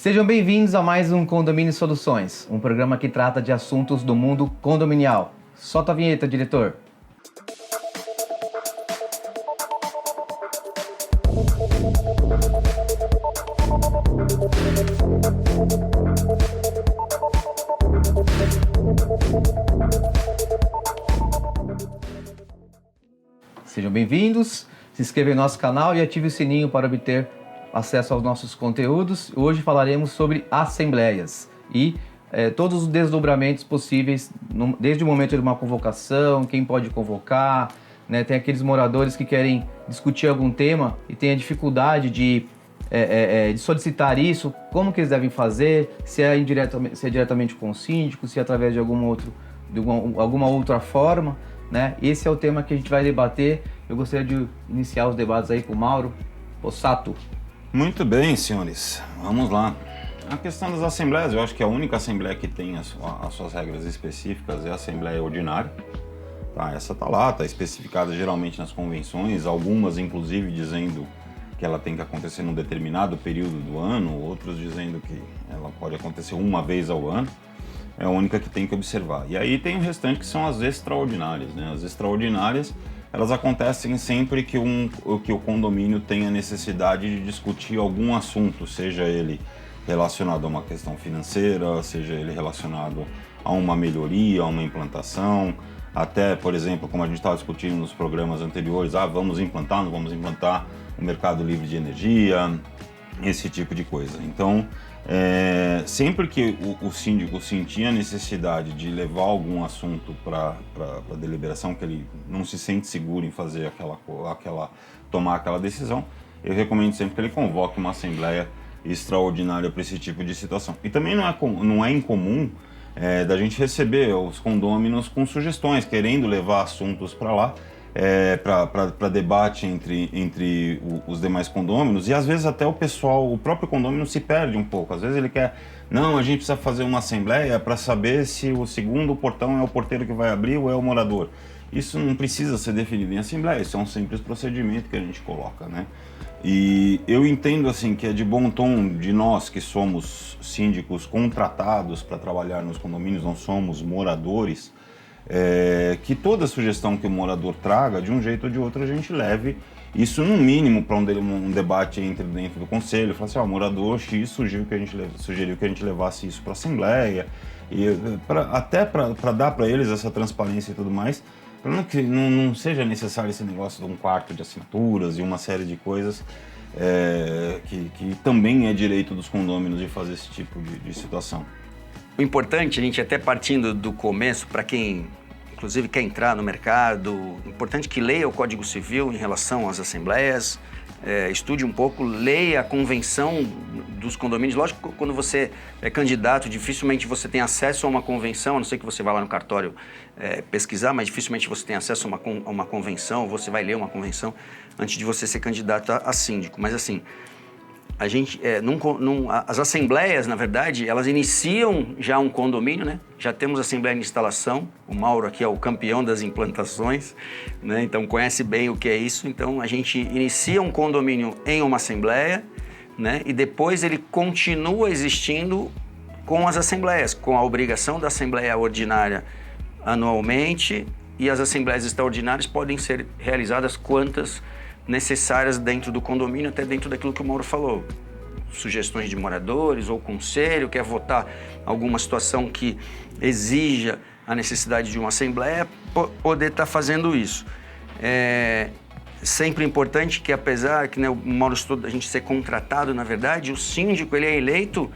Sejam bem-vindos a mais um Condomínio Soluções, um programa que trata de assuntos do mundo condominial. Solta a vinheta, diretor. Sejam bem-vindos, se inscreva em nosso canal e ative o sininho para obter acesso aos nossos conteúdos. Hoje falaremos sobre assembleias e todos os desdobramentos possíveis, desde o momento de uma convocação, quem pode convocar, né? Tem aqueles moradores que querem discutir algum tema e têm a dificuldade de solicitar isso, como que eles devem fazer, se é diretamente com o síndico, se é através de alguma outra forma, né? Esse é o tema que a gente vai debater. Eu gostaria de iniciar os debates aí com o Mauro Possato. Muito bem, senhores. Vamos lá. A questão das assembleias, eu acho que a única assembleia que tem as suas regras específicas é a assembleia ordinária. Tá, essa tá lá, tá especificada geralmente nas convenções, algumas inclusive dizendo que ela tem que acontecer num determinado período do ano, outros dizendo que ela pode acontecer uma vez ao ano. É a única que tem que observar. E aí tem o restante que são as extraordinárias, né? As extraordinárias, elas acontecem sempre que o condomínio tenha necessidade de discutir algum assunto, seja ele relacionado a uma questão financeira, seja ele relacionado a uma melhoria, a uma implantação, até, por exemplo, como a gente estava discutindo nos programas anteriores, vamos implantar, não vamos implantar o mercado livre de energia, esse tipo de coisa. Então, sempre que o síndico sentir a necessidade de levar algum assunto para a deliberação, que ele não se sente seguro em fazer tomar aquela decisão, eu recomendo sempre que ele convoque uma assembleia extraordinária para esse tipo de situação. E também não é incomum da gente receber os condôminos com sugestões, querendo levar assuntos para lá, para debate entre os demais condôminos, e às vezes até o próprio condômino se perde um pouco. Às vezes ele quer, a gente precisa fazer uma assembleia para saber se o segundo portão é o porteiro que vai abrir ou é o morador. Isso não precisa ser definido em assembleia, isso é um simples procedimento que a gente coloca, né? E eu entendo assim que é de bom tom de nós que somos síndicos contratados para trabalhar nos condomínios, não somos moradores, que toda sugestão que o morador traga, de um jeito ou de outro, a gente leve isso no mínimo para um debate dentro do conselho. Falar assim, o morador X sugeriu que a gente levasse isso para a assembleia, e até para dar para eles essa transparência e tudo mais, para que não seja necessário esse negócio de um quarto de assinaturas e uma série de coisas que também é direito dos condôminos de fazer esse tipo de situação. O importante, a gente até partindo do começo, para quem inclusive quer entrar no mercado, importante que leia o Código Civil em relação às assembleias, estude um pouco, leia a convenção dos condomínios. Lógico que quando você é candidato, dificilmente você tem acesso a uma convenção, a não ser que você vá lá no cartório pesquisar, mas dificilmente você tem acesso a uma convenção, você vai ler uma convenção antes de você ser candidato a síndico. Mas assim, a gente, as assembleias, na verdade, elas iniciam já um condomínio, né? Já temos assembleia de instalação, o Mauro aqui é o campeão das implantações, né? Então conhece bem o que é isso. Então a gente inicia um condomínio em uma assembleia, né? E depois ele continua existindo com as assembleias, com a obrigação da assembleia ordinária anualmente, e as assembleias extraordinárias podem ser realizadas quantas necessárias dentro do condomínio, até dentro daquilo que o Mauro falou. Sugestões de moradores ou conselho, quer votar alguma situação que exija a necessidade de uma assembleia, poder estar fazendo isso. Sempre importante que, apesar que, né, o Mauro estuda a gente ser contratado, na verdade, o síndico ele é eleito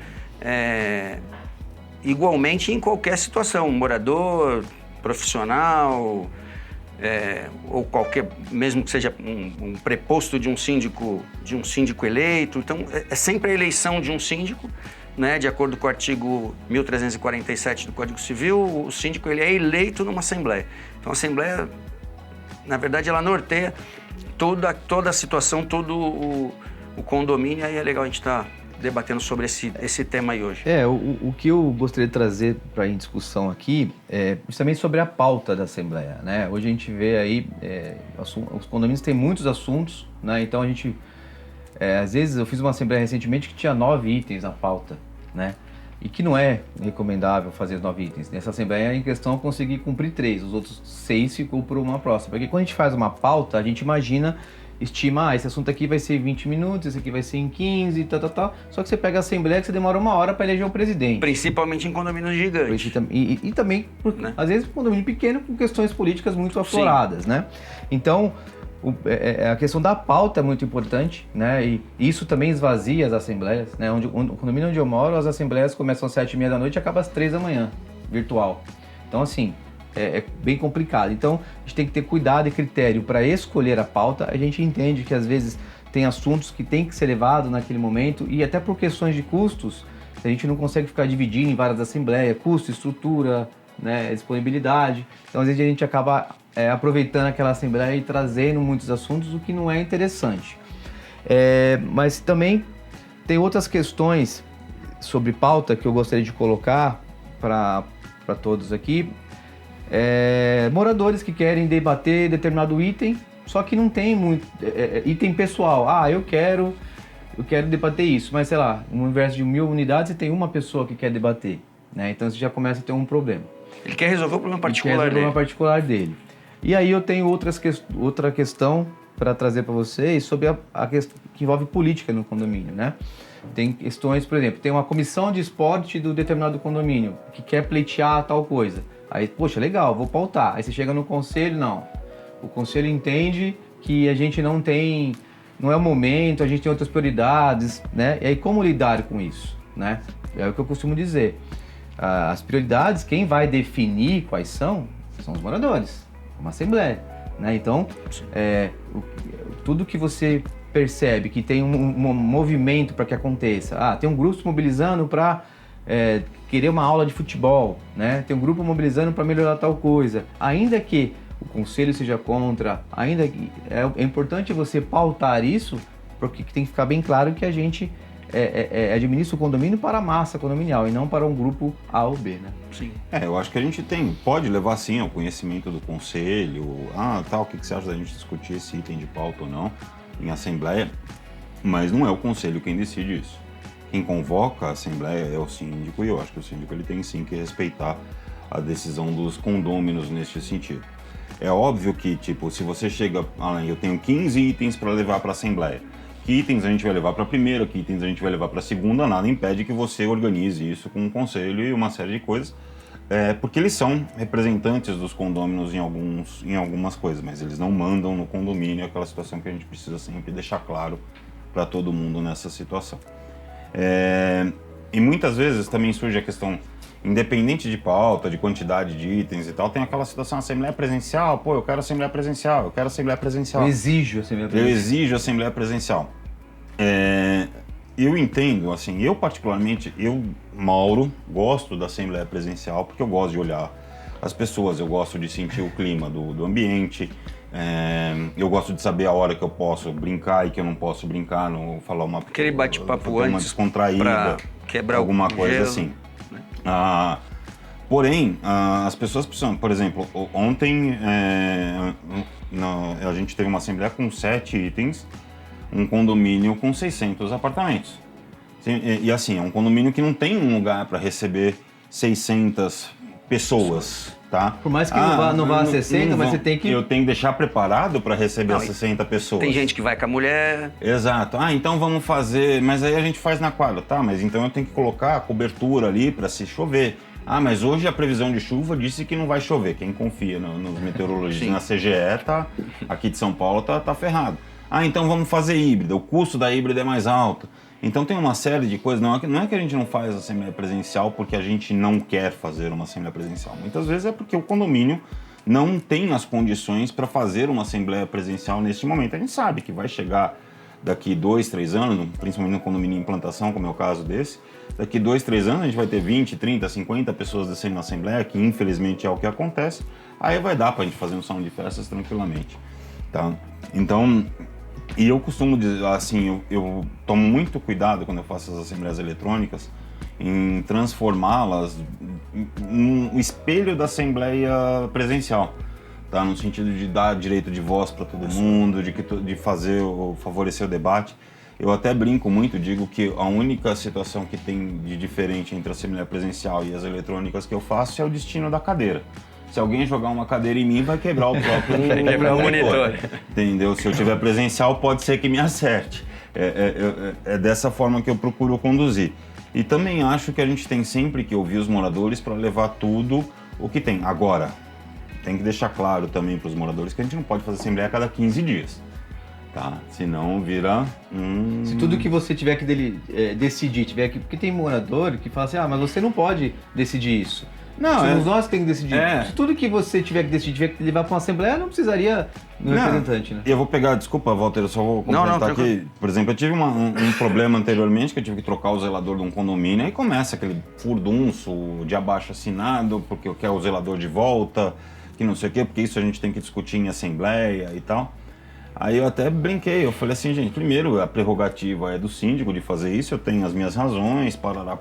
igualmente em qualquer situação, morador, profissional, ou qualquer, mesmo que seja um preposto de um síndico eleito. Então, é sempre a eleição de um síndico, né? De acordo com o artigo 1347 do Código Civil, o síndico ele é eleito numa assembleia. Então, a assembleia, na verdade, ela norteia toda a situação, todo o condomínio, aí é legal a gente estar debatendo sobre esse tema aí hoje. O que eu gostaria de trazer para em discussão aqui é justamente sobre a pauta da Assembleia, né? Hoje a gente vê aí, os condomínios têm muitos assuntos, né? Então a gente Às vezes eu fiz uma assembleia recentemente que tinha 9 itens na pauta, né? E que não é recomendável fazer os 9 itens. Nessa assembleia, em questão, eu consegui cumprir 3, os outros 6 ficou por uma próxima. Porque quando a gente faz uma pauta, a gente estima, esse assunto aqui vai ser 20 minutos, esse aqui vai ser em 15, tal. Só que você pega a assembleia que você demora 1 hora para eleger o presidente. Principalmente em condomínios gigantes. E também, né? Às vezes, condomínio pequeno com questões políticas muito afloradas, né? Então, a questão da pauta é muito importante, né? E isso também esvazia as assembleias, né? O condomínio onde eu moro, as assembleias começam às 7h30 da noite e acabam às 3 da manhã, virtual. Então, assim, é bem complicado. Então, a gente tem que ter cuidado e critério para escolher a pauta. A gente entende que, às vezes, tem assuntos que tem que ser levados naquele momento e até por questões de custos, a gente não consegue ficar dividindo em várias assembleias, custo, estrutura, né, disponibilidade. Então, às vezes, a gente acaba aproveitando aquela assembleia e trazendo muitos assuntos, o que não é interessante. Mas também tem outras questões sobre pauta que eu gostaria de colocar para todos aqui. Moradores que querem debater determinado item, só que não tem muito item pessoal. Eu quero debater isso, mas sei lá, no universo de 1000 unidades você tem uma pessoa que quer debater, né? Então você já começa a ter um problema. Ele quer resolver o problema particular dele. E aí eu tenho outra questão para trazer para vocês sobre a questão que envolve política no condomínio, né? Tem questões, por exemplo, tem uma comissão de esporte do determinado condomínio que quer pleitear tal coisa. Aí, poxa, legal, vou pautar. Aí você chega no conselho, não. O conselho entende que a gente não é o momento, a gente tem outras prioridades, né? E aí como lidar com isso, né? É o que eu costumo dizer. As prioridades, quem vai definir quais são os moradores, uma assembleia, né? Então, tudo que você percebe que tem um movimento para que aconteça, tem um grupo se mobilizando para querer uma aula de futebol, né? Tem um grupo mobilizando para melhorar tal coisa, ainda que o conselho seja contra, ainda que é importante você pautar isso, porque tem que ficar bem claro que a gente administra o condomínio para a massa condominial e não para um grupo A ou B, né? Sim. Eu acho que a gente pode levar sim ao conhecimento do conselho, o que você acha da gente discutir esse item de pauta ou não em assembleia, mas não é o conselho quem decide isso. Quem convoca a assembleia é o síndico e eu acho que o síndico ele tem sim que respeitar a decisão dos condôminos neste sentido. É óbvio que, se você chega, eu tenho 15 itens para levar para a assembleia, que itens a gente vai levar para a primeira, que itens a gente vai levar para a segunda, nada impede que você organize isso com o conselho e uma série de coisas, porque eles são representantes dos condôminos em algumas coisas, mas eles não mandam no condomínio, aquela situação que a gente precisa sempre deixar claro para todo mundo nessa situação. E muitas vezes também surge a questão, independente de pauta, de quantidade de itens e tal, tem aquela situação, assembleia presencial, eu quero assembleia presencial, Eu exijo assembleia presencial. Eu exijo assembleia presencial. Eu entendo, eu particularmente, Mauro, gosto da assembleia presencial porque eu gosto de olhar as pessoas, eu gosto de sentir o clima do ambiente, eu gosto de saber a hora que eu posso brincar e que eu não posso brincar, falar uma... Aquele bate-papo antes, uma descontraída, pra quebrar alguma coisa gelo, assim. Né? Porém, as pessoas precisam, por exemplo, ontem a gente teve uma assembleia com 7 itens, um condomínio com 600 apartamentos. E assim, é um condomínio que não tem um lugar para receber 600 pessoas, tá? Por mais que não vá a 60, mas você tem que... Eu tenho que deixar preparado para receber as 60 pessoas. Tem gente que vai com a mulher... Exato. Então vamos fazer... Mas aí a gente faz na quadra, tá? Mas então eu tenho que colocar a cobertura ali para se chover. Mas hoje a previsão de chuva disse que não vai chover. Quem confia nos meteorologistas na CGE, aqui de São Paulo, tá ferrado. Então vamos fazer híbrida. O custo da híbrida é mais alto. Então tem uma série de coisas. Não é que a gente não faz assembleia presencial porque a gente não quer fazer uma assembleia presencial. Muitas vezes é porque o condomínio não tem as condições para fazer uma assembleia presencial neste momento. A gente sabe que vai chegar daqui 2, 3 anos, principalmente no condomínio em implantação, como é o caso desse, daqui 2, 3 anos a gente vai ter 20, 30, 50 pessoas descendo na assembleia, que infelizmente é o que acontece. Aí vai dar para a gente fazer um salão de festas tranquilamente, tá? Então, e eu costumo dizer, eu tomo muito cuidado quando eu faço as assembleias eletrônicas em transformá-las no espelho da assembleia presencial, tá? No sentido de dar direito de voz para todo mundo, de favorecer o debate. Eu até brinco muito, digo que a única situação que tem de diferente entre a Assembleia Presencial e as eletrônicas que eu faço é o destino da cadeira. Se alguém jogar uma cadeira em mim, vai quebrar o próprio vai quebrar o monitor. Entendeu? Se eu tiver presencial, pode ser que me acerte. É dessa forma que eu procuro conduzir. E também acho que a gente tem sempre que ouvir os moradores para levar tudo o que tem. Agora, tem que deixar claro também para os moradores que a gente não pode fazer assembleia a cada 15 dias. Tá? Senão vira Se tudo que você tiver que decidir, porque tem morador que fala assim, mas você não pode decidir isso. Não, somos nós que temos que decidir. Se tudo que você tiver que decidir tiver que levar para uma assembleia, não precisaria do representante, né? Eu vou pegar, desculpa, Walter, eu só vou complementar aqui. Por exemplo, eu tive um problema anteriormente que eu tive que trocar o zelador de um condomínio, aí começa aquele furdunço de abaixo assinado, porque eu quero o zelador de volta, que não sei o quê, porque isso a gente tem que discutir em assembleia e tal. Aí eu até brinquei, eu falei assim, gente, primeiro a prerrogativa é do síndico de fazer isso, eu tenho as minhas razões, parará.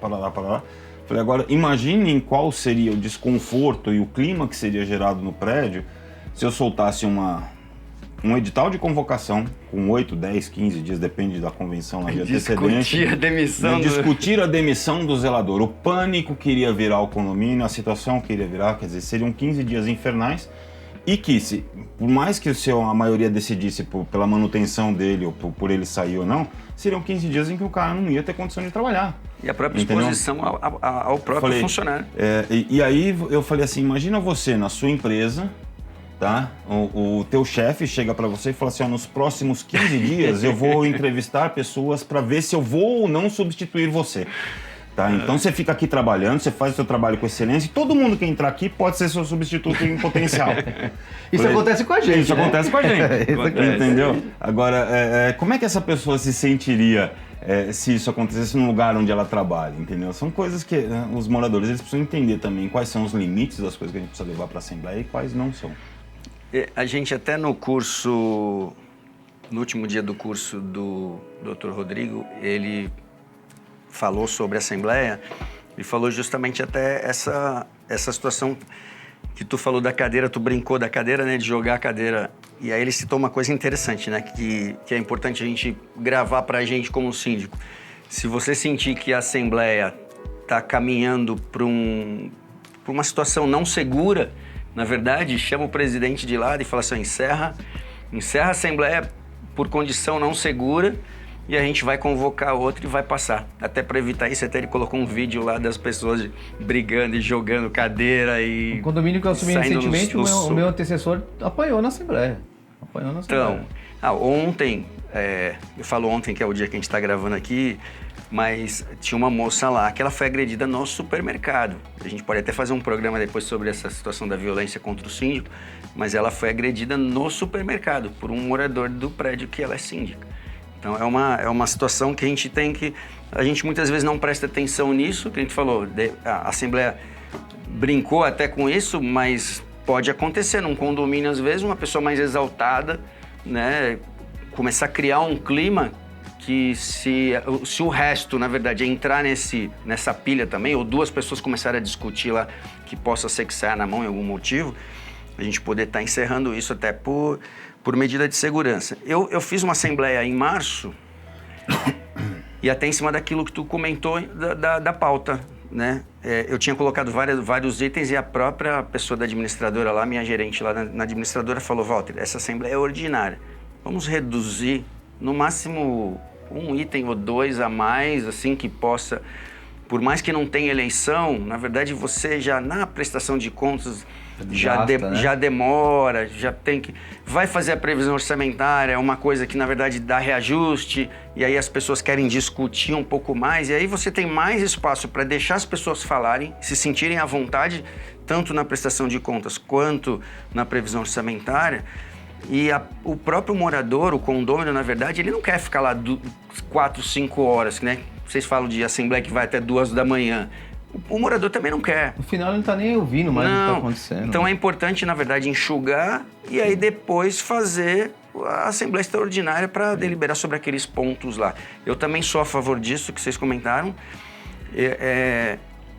Falei, agora imaginem qual seria o desconforto e o clima que seria gerado no prédio se eu soltasse um edital de convocação com 8, 10, 15 dias, depende da convenção lá de antecedente. Discutir a demissão do zelador. O pânico que iria virar o condomínio, a situação que iria virar, quer dizer, seriam 15 dias infernais. E que, por mais que a maioria decidisse pela manutenção dele ou por ele sair ou não, seriam 15 dias em que o cara não ia ter condição de trabalhar. E a própria exposição ao próprio funcionário. E aí eu falei assim, imagina você na sua empresa, tá? O teu chefe chega para você e fala assim, nos próximos 15 dias eu vou entrevistar pessoas para ver se eu vou ou não substituir você. Tá? Então você fica aqui trabalhando, você faz o seu trabalho com excelência e todo mundo que entrar aqui pode ser seu substituto em potencial. Isso acontece com a gente. Isso acontece com a gente. Entendeu? Agora, como é que essa pessoa se sentiria se isso acontecesse num lugar onde ela trabalha? Entendeu? São coisas que os moradores eles precisam entender também quais são os limites das coisas que a gente precisa levar para a Assembleia e quais não são. A gente até no último dia do curso do Dr. Rodrigo, ele falou sobre a Assembleia e falou justamente até essa situação que tu falou da cadeira, tu brincou da cadeira, né, de jogar a cadeira. E aí ele citou uma coisa interessante, né, que é importante a gente gravar pra gente como síndico. Se você sentir que a Assembleia tá caminhando para uma situação não segura, na verdade, chama o presidente de lado e fala assim, encerra a Assembleia por condição não segura, e a gente vai convocar outro e vai passar. Até para evitar isso, até ele colocou um vídeo lá das pessoas brigando e jogando cadeira e... O condomínio que eu assumi recentemente, o meu antecessor apanhou na Assembleia. Então, ontem, eu falo ontem que é o dia que a gente está gravando aqui, mas tinha uma moça lá que ela foi agredida no supermercado. A gente pode até fazer um programa depois sobre essa situação da violência contra o síndico, mas ela foi agredida no supermercado por um morador do prédio que ela é síndica. Então é uma situação que a gente tem que... A gente muitas vezes não presta atenção nisso, que a gente falou, a Assembleia brincou até com isso, mas pode acontecer num condomínio, às vezes, uma pessoa mais exaltada, né, começar a criar um clima que se o resto, na verdade, entrar nessa pilha também, ou duas pessoas começarem a discutir lá que possa ser que saia na mão em algum motivo, a gente poder estar encerrando isso até por medida de segurança. Eu fiz uma assembleia em março e até em cima daquilo que tu comentou da pauta, né? Eu tinha colocado vários itens e a própria pessoa da administradora lá, minha gerente lá na administradora, falou, Walter, essa assembleia é ordinária. Vamos reduzir no máximo um item ou dois a mais, assim, que possa... Por mais que não tenha eleição, na verdade você já na prestação de contas já demora, já tem que... Vai fazer a previsão orçamentária, é uma coisa que na verdade dá reajuste, e aí as pessoas querem discutir um pouco mais, e aí você tem mais espaço para deixar as pessoas falarem, se sentirem à vontade, tanto na prestação de contas quanto na previsão orçamentária. E o próprio morador, o condômino, na verdade, ele não quer ficar lá 4, 5 horas, né? Vocês falam de assembleia que vai até 2 da manhã. O morador também não quer. No final ele não tá nem ouvindo mais o que está acontecendo. Então é importante, na verdade, enxugar e aí depois fazer a assembleia extraordinária para deliberar sobre aqueles pontos lá. Eu também sou a favor disso que vocês comentaram.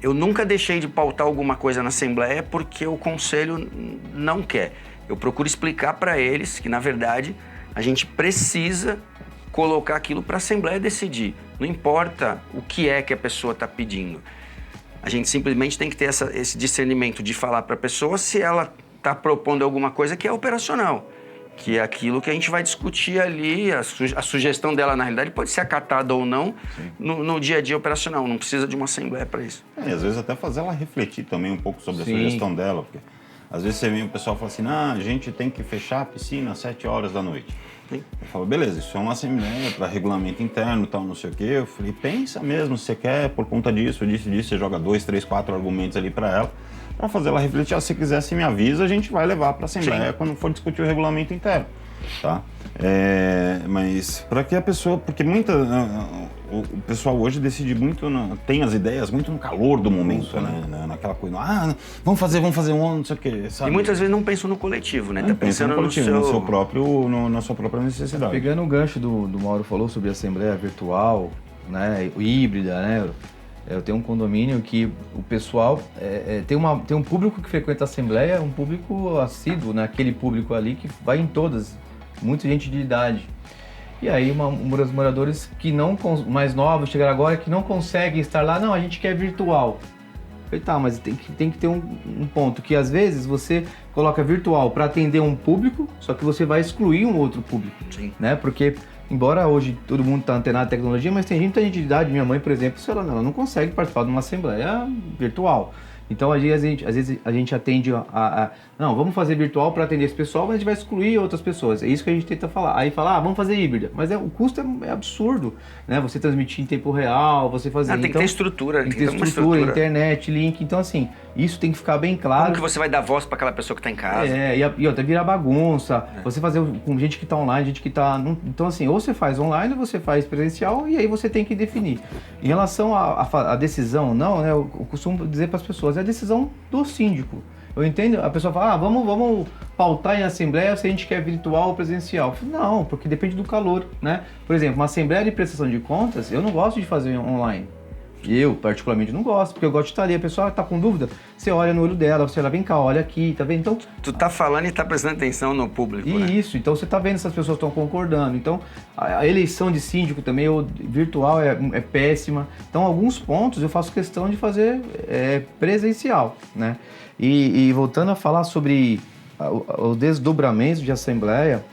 Eu nunca deixei de pautar alguma coisa na assembleia porque o conselho não quer. Eu procuro explicar para eles que, na verdade, a gente precisa colocar aquilo para a Assembleia decidir. Não importa o que é que a pessoa está pedindo. A gente simplesmente tem que ter esse discernimento de falar para a pessoa se ela está propondo alguma coisa que é operacional, que é aquilo que a gente vai discutir ali, a sugestão dela, na realidade, pode ser acatada ou não no dia a dia operacional, não precisa de uma assembleia para isso. E às vezes até fazer ela refletir também um pouco sobre a Sim. sugestão dela, porque às vezes você vê o pessoal fala assim, a gente tem que fechar a piscina às 7 horas da noite. Sim. Eu falo, beleza, isso é uma assembleia para regulamento interno e tal, não sei o quê. Eu falei, pensa mesmo, se você quer, por conta disso, você joga 2, 3, 4 argumentos ali para ela, para fazer ela refletir. Se quiser, se me avisa, a gente vai levar para a Assembleia quando for discutir o regulamento interno, tá? Mas para que a pessoa, porque o pessoal hoje decide muito, tem as ideias muito no calor do momento, né? Naquela coisa, vamos fazer não sei o quê, sabe? E muitas vezes não pensam no coletivo, né? Tá Pensa pensando na sua própria necessidade. Pegando o gancho do Mauro falou sobre a assembleia virtual, né, híbrida, né? Eu tenho um condomínio que o pessoal tem um público que frequenta a assembleia, um público assíduo, né? Aquele público ali que vai em todas, muita gente de idade. E aí os moradores que não mais novos chegaram agora que não conseguem estar lá, não, a gente quer virtual. Eu falei, tá, mas tem que ter um ponto que às vezes você coloca virtual para atender um público, só que você vai excluir um outro público, né? Porque embora hoje todo mundo está antenado em tecnologia, mas tem muita gente de idade, minha mãe, por exemplo, ela não consegue participar de uma assembleia virtual. Então, às vezes a gente atende não, vamos fazer virtual para atender esse pessoal, mas a gente vai excluir outras pessoas. É isso que a gente tenta falar. Aí fala, vamos fazer híbrida. Mas o custo é absurdo, né? Você transmitir em tempo real, você fazer... Tem que ter estrutura. Tem que ter estrutura, internet, link. Então, assim, isso tem que ficar bem claro. Como que você vai dar voz para aquela pessoa que está em casa? E até virar bagunça. Você fazer com gente que está online, gente que está... Então, assim, ou você faz online ou você faz presencial e aí você tem que definir. Em relação à decisão, não, né? Eu costumo dizer para as pessoas, é a decisão do síndico. Eu entendo, a pessoa fala, vamos pautar em assembleia se a gente quer virtual ou presencial. Eu falo, não, porque depende do calor, né? Por exemplo, uma assembleia de prestação de contas, eu não gosto de fazer online. Eu, particularmente, não gosto, porque eu gosto de estar ali. A pessoa está com dúvida, você olha no olho dela, você olha, vem cá, olha aqui, tá vendo? Então, tu tá falando e tá prestando atenção no público, né? Isso, então você tá vendo se as pessoas estão concordando. Então, a eleição de síndico também, virtual, é péssima. Então, alguns pontos eu faço questão de fazer presencial, né? E voltando a falar sobre o desdobramento de assembleia,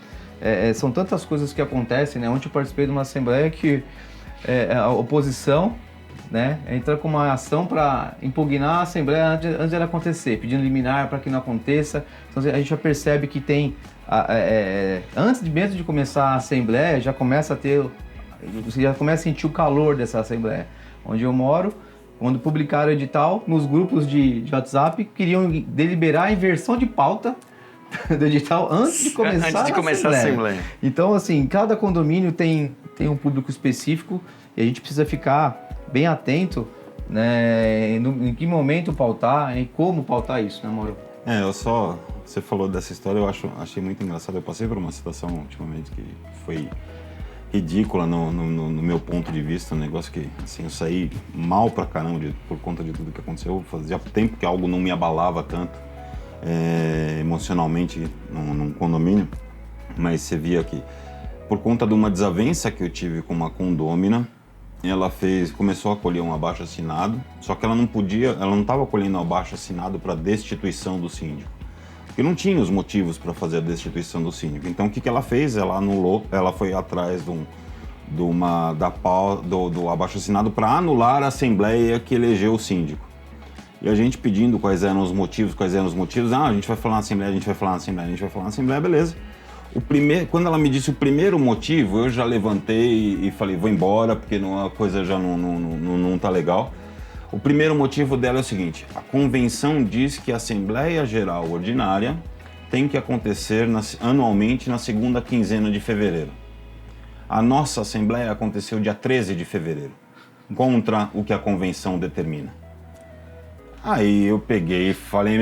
são tantas coisas que acontecem, né? Ontem eu participei de uma assembleia que a oposição, né, entra com uma ação para impugnar a Assembleia antes dela acontecer, pedindo liminar para que não aconteça. Então a gente já percebe que tem, antes mesmo de começar a Assembleia, você já começa a sentir o calor dessa Assembleia. Onde eu moro, quando publicaram o edital, nos grupos de WhatsApp, queriam deliberar a inversão de pauta do edital antes de começar a Assembleia. Então, assim, cada condomínio tem um público específico e a gente precisa ficar bem atento, né, em que momento pautar, em como pautar isso, né, Mauro? Você falou dessa história, achei muito engraçado. Eu passei por uma situação ultimamente que foi ridícula no meu ponto de vista, um negócio que, assim, eu saí mal pra caramba por conta de tudo que aconteceu. Fazia tempo que algo não me abalava tanto emocionalmente num condomínio, mas você via que, por conta de uma desavença que eu tive com uma condômina, ela começou a colher um abaixo-assinado, só que ela não estava colhendo um abaixo-assinado para destituição do síndico, porque não tinha os motivos para fazer a destituição do síndico. Então o que ela fez? Ela anulou, ela foi atrás do abaixo-assinado para anular a assembleia que elegeu o síndico. E a gente pedindo quais eram os motivos, a gente vai falar na assembleia, beleza. Quando ela me disse o primeiro motivo, eu já levantei e falei, vou embora, porque a coisa já não tá legal. O primeiro motivo dela é o seguinte: a convenção diz que a Assembleia Geral Ordinária tem que acontecer anualmente na segunda quinzena de fevereiro. A nossa Assembleia aconteceu dia 13 de fevereiro, contra o que a convenção determina. Aí eu peguei e falei,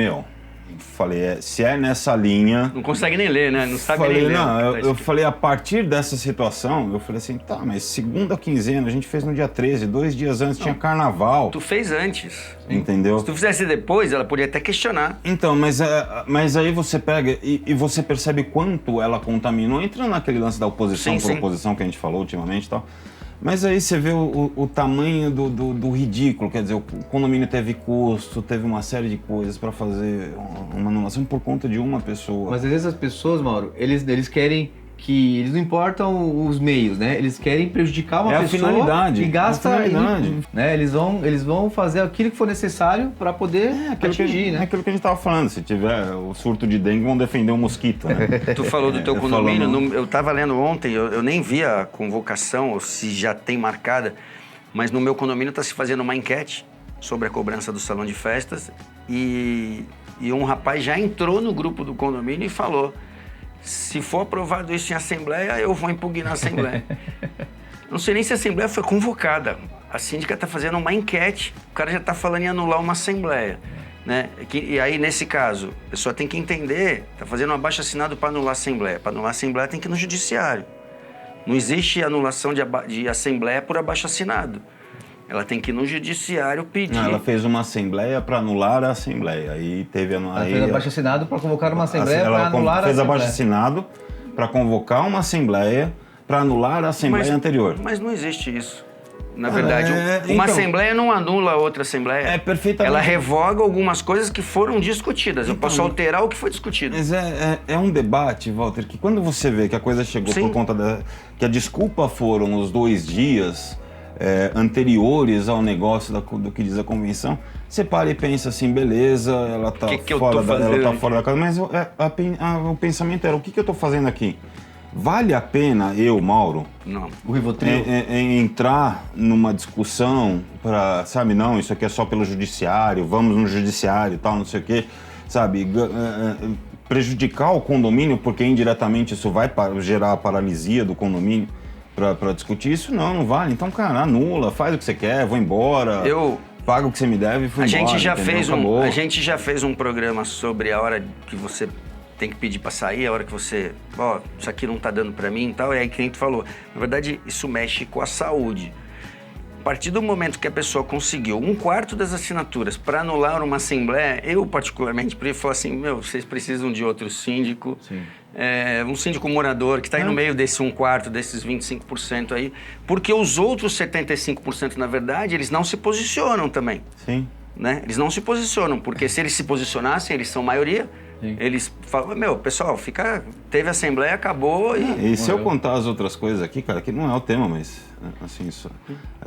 Falei, se é nessa linha... Não consegue nem ler, né? Não sabe falei, nem ler. Não, eu falei, a partir dessa situação, eu falei assim, tá, mas segunda quinzena, a gente fez no dia 13, 2 dias antes tinha carnaval. Tu fez antes. Entendeu? Se tu fizesse depois, ela podia até questionar. Então, mas aí você pega e você percebe quanto ela contaminou, entrando naquele lance da oposição por oposição que a gente falou ultimamente e tal. Mas aí você vê o tamanho do ridículo, quer dizer, o condomínio teve custo, teve uma série de coisas para fazer uma anulação por conta de uma pessoa. Mas às vezes as pessoas, Mauro, eles querem que... Eles não importam os meios, né? Eles querem prejudicar uma pessoa finalidade, e gasta... É a finalidade. Né? Eles vão fazer aquilo que for necessário para poder atingir, né? É aquilo que a gente estava falando, se tiver o surto de dengue, vão defender o mosquito, né? Tu falou do teu condomínio, eu estava lendo ontem, eu nem vi a convocação, ou se já tem marcada, mas no meu condomínio está se fazendo uma enquete sobre a cobrança do salão de festas e um rapaz já entrou no grupo do condomínio e falou: se for aprovado isso em assembleia, eu vou impugnar a assembleia. Não sei nem se a assembleia foi convocada. A síndica está fazendo uma enquete, o cara já está falando em anular uma assembleia. Né? E aí, nesse caso, a pessoa tem que entender, está fazendo um abaixo-assinado para anular a assembleia. Para anular a assembleia tem que ir no judiciário. Não existe anulação de assembleia por abaixo-assinado. Ela tem que ir no judiciário pedir. Não, ela fez uma assembleia para anular a assembleia. Aí teve ela fez abaixo-assinado para convocar uma assembleia para anular a assembleia. Ela fez abaixo-assinado para convocar uma assembleia para anular a assembleia anterior. Mas não existe isso. Na verdade, uma assembleia não anula outra assembleia. É perfeitamente. Ela revoga algumas coisas que foram discutidas. Eu posso alterar o que foi discutido. Mas é um debate, Walter, que quando você vê que a coisa chegou por conta que a desculpa foram os 2 dias anteriores ao negócio do que diz a convenção, você para e pensa assim, beleza, ela tá fora da casa, mas o pensamento era, o que eu tô fazendo aqui? Vale a pena eu, Mauro, não. O Rivotril, entrar numa discussão para, sabe, não, isso aqui é só pelo judiciário, vamos no judiciário e tal, não sei o quê, sabe, prejudicar o condomínio, porque indiretamente isso vai gerar a paralisia do condomínio para discutir isso? Não vale. Então, cara, anula, faz o que você quer, vou embora. Paga o que você me deve e fui embora. A gente já fez um programa sobre a hora que você tem que pedir para sair, a hora que você, isso aqui não tá dando para mim e tal, e aí que nem tu falou. Na verdade, isso mexe com a saúde. A partir do momento que a pessoa conseguiu 1/4 das assinaturas para anular uma assembleia, eu particularmente prefiro falar assim, vocês precisam de outro síndico, um síndico morador que está aí no meio desse 1/4, desses 25% aí, porque os outros 75%, na verdade, eles não se posicionam também. Sim. Né? Eles não se posicionam, porque se eles se posicionassem, eles são maioria. Sim. Eles falam, pessoal, teve assembleia, acabou e... E se eu contar as outras coisas aqui, cara, que não é o tema, mas assim,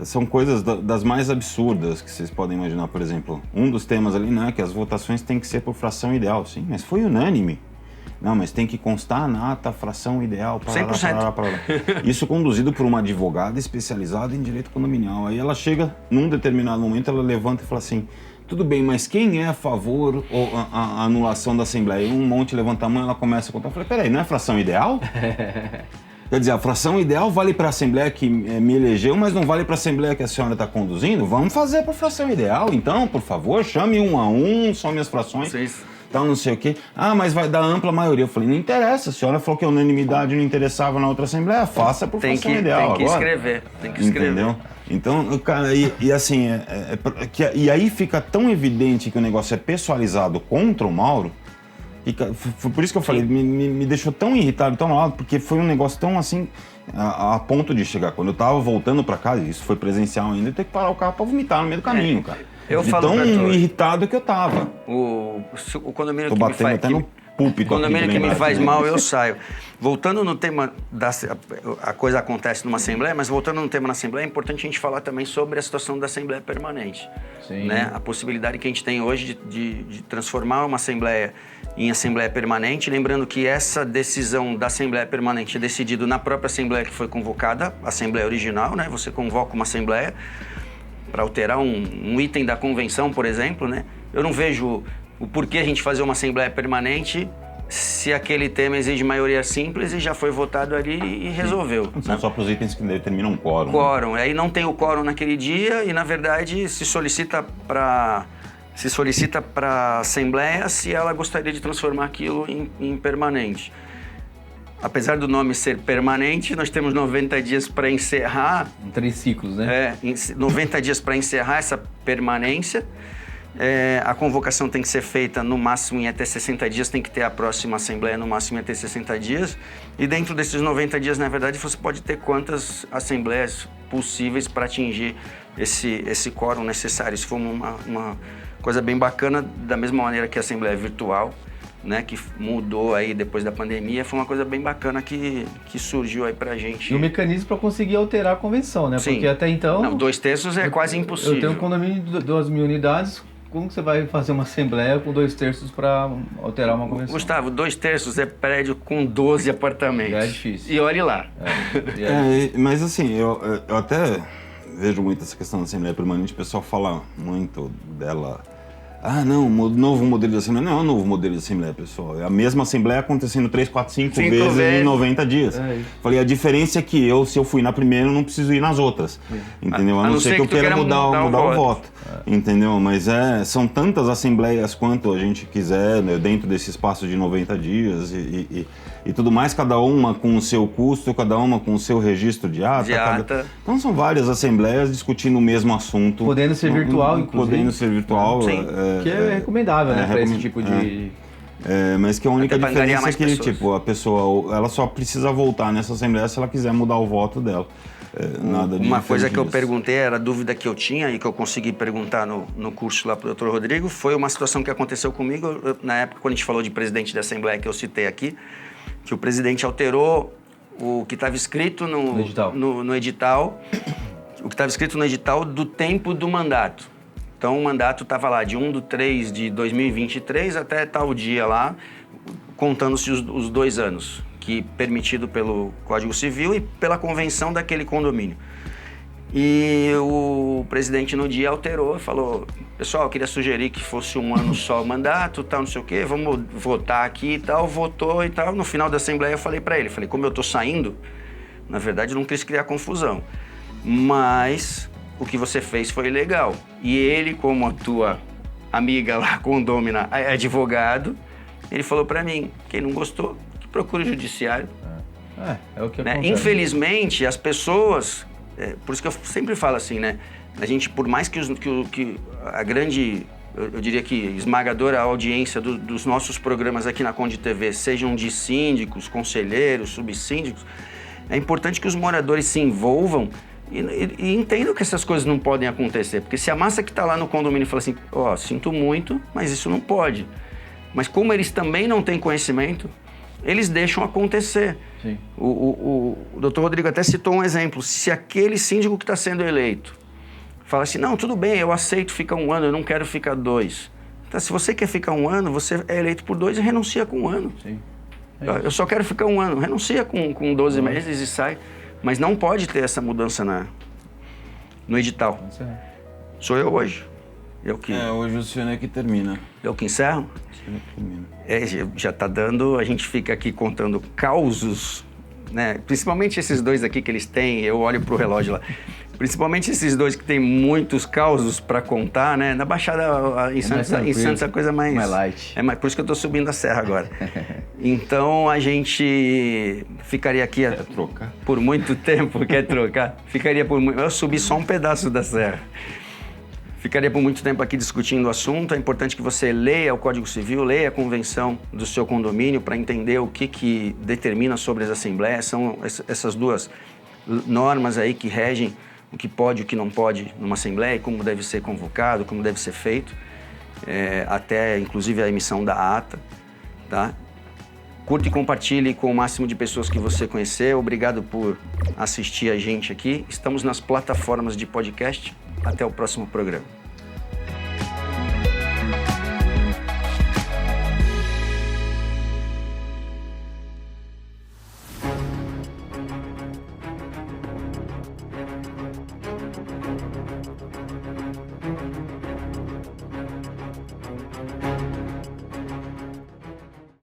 são coisas das mais absurdas que vocês podem imaginar. Por exemplo, um dos temas ali, né, que as votações têm que ser por fração ideal, sim, mas foi unânime. Não, mas tem que constar na ata a fração ideal. 100%. Isso conduzido por uma advogada especializada em direito condominial. Aí ela chega, num determinado momento, ela levanta e fala assim, tudo bem, mas quem é a favor ou a anulação da Assembleia? Um monte levanta a mão, ela começa a contar. Eu falei, peraí, não é fração ideal? Quer dizer, a fração ideal vale para a Assembleia que me elegeu, mas não vale para a Assembleia que a senhora está conduzindo? Vamos fazer por fração ideal, então, por favor, chame 1 a 1, some as frações. Sim. Tal, não sei o quê. Mas vai dar ampla maioria. Eu falei, não interessa, a senhora falou que a unanimidade não interessava na outra Assembleia, faça por fração ideal agora. Tem que escrever. Entendeu? Então, cara, e assim, e aí fica tão evidente que o negócio é pessoalizado contra o Mauro, e foi por isso que eu falei, me deixou tão irritado, tão malado, porque foi um negócio tão assim, a ponto de chegar, quando eu tava voltando pra casa, isso foi presencial ainda, eu ter que parar o carro pra vomitar no meio do caminho, cara. Eu falo tão irritado que eu tava. O condomínio Tô que me faz... até no púlpito. O condomínio que me faz mal, eu saio. Voltando no tema, a coisa acontece numa Assembleia, mas voltando no tema na Assembleia, é importante a gente falar também sobre a situação da Assembleia Permanente. Sim. Né? A possibilidade que a gente tem hoje de transformar uma Assembleia em Assembleia Permanente, lembrando que essa decisão da Assembleia Permanente é decidida na própria Assembleia que foi convocada, a Assembleia original, né? Você convoca uma Assembleia para alterar um item da convenção, por exemplo, né? Eu não vejo o porquê a gente fazer uma Assembleia Permanente se aquele tema exige maioria simples e já foi votado ali e resolveu. São só para os itens que determinam quórum. Quórum. Aí não tem o quórum naquele dia e, na verdade, se solicita para se solicita para a Assembleia se ela gostaria de transformar aquilo em permanente. Apesar do nome ser permanente, nós temos 90 dias para encerrar. 3 ciclos, né? 90 dias para encerrar essa permanência. A convocação tem que ser feita no máximo em até 60 dias, tem que ter a próxima Assembleia no máximo em até 60 dias. E dentro desses 90 dias, na verdade, você pode ter quantas assembleias possíveis para atingir esse quórum necessário. Isso foi uma coisa bem bacana, da mesma maneira que a Assembleia virtual, né, que mudou aí depois da pandemia, foi uma coisa bem bacana que surgiu aí pra gente. E o mecanismo para conseguir alterar a convenção, né? Sim. Porque até então... Não, 2/3 é quase impossível. Eu tenho um condomínio de 2.000 unidades, como que você vai fazer uma assembleia com 2/3 para alterar uma convenção? Gustavo, 2/3 é prédio com 12 apartamentos. É difícil. E olhe lá. Mas assim, eu até vejo muito essa questão da Assembleia Permanente, o pessoal fala muito dela. Ah, não, novo modelo de Assembleia. Não é um novo modelo de Assembleia, pessoal. É a mesma Assembleia acontecendo 3, 4, 5 vezes em 90 dias. Falei, a diferença é que se eu fui na primeira, eu não preciso ir nas outras. Entendeu? A não ser que eu queira mudar o voto. Entendeu? Mas são tantas assembleias quanto a gente quiser, né, dentro desse espaço de 90 dias e tudo mais, cada uma com o seu custo, cada uma com o seu registro de ata. Então são várias assembleias discutindo o mesmo assunto. Podendo ser virtual, inclusive. Podendo ser virtual. Sim. Que é recomendável, né, para esse tipo de... mas que a única diferença é que, pessoas. tipo, a pessoa, ela só precisa voltar nessa assembleia se ela quiser mudar o voto dela. Nada de Uma coisa que eu disso. perguntei, era a dúvida que eu tinha e que eu consegui perguntar no curso lá pro Dr. Rodrigo, foi uma situação que aconteceu comigo na época quando a gente falou de presidente da Assembleia, que eu citei aqui, que o presidente alterou o que estava escrito no edital, o que estava escrito no edital do tempo do mandato. Então o mandato estava lá de 1/3 de 2023 até tal dia lá, contando-se os 2 anos, que permitido pelo Código Civil e pela convenção daquele condomínio. E o presidente no dia alterou e falou: pessoal, eu queria sugerir que fosse 1 ano só o mandato, tal, não sei o quê, vamos votar aqui e tal. Votou e tal. No final da Assembleia eu falei para ele, como eu estou saindo, na verdade eu não quis criar confusão, mas o que você fez foi legal. E ele, como a tua amiga lá, condômina, advogado, ele falou para mim, quem não gostou, que procure o judiciário. É o que né? acontece. Infelizmente, as pessoas... por isso que eu sempre falo assim, né? A gente, por mais que a grande, eu diria que esmagadora audiência dos nossos programas aqui na Conde TV sejam de síndicos, conselheiros, subsíndicos, é importante que os moradores se envolvam e entendam que essas coisas não podem acontecer. Porque se a massa que está lá no condomínio fala assim, sinto muito, mas isso não pode. Mas como eles também não têm conhecimento, eles deixam acontecer. Sim. O Dr. Rodrigo até citou um exemplo. Se aquele síndico que está sendo eleito fala assim, não, tudo bem, eu aceito ficar 1 ano, eu não quero ficar 2. Então, se você quer ficar 1 ano, você é eleito por 2 e renuncia com 1 ano. Sim. Eu só quero ficar 1 ano, renuncia com 12 meses e sai. Mas não pode ter essa mudança no edital. Sou eu hoje. Hoje o senhor é que termina. Eu que encerro? O senhor é que termina. Já está dando, a gente fica aqui contando causos, né? Principalmente esses 2 aqui que eles têm, eu olho pro relógio lá. Principalmente esses 2 que tem muitos causos para contar, né? Na Baixada, em Santos a coisa mais light. Por isso que eu estou subindo a serra agora. Então a gente ficaria aqui por muito tempo, quer trocar? Eu subi só um pedaço da serra. Ficaria por muito tempo aqui discutindo o assunto. É importante que você leia o Código Civil, leia a convenção do seu condomínio para entender o que determina sobre as assembleias. São essas 2 normas aí que regem o que pode e o que não pode numa assembleia, como deve ser convocado, como deve ser feito, até inclusive a emissão da ata, tá? Curta e compartilhe com o máximo de pessoas que você conhecer. Obrigado por assistir a gente aqui. Estamos nas plataformas de podcast. Até o próximo programa.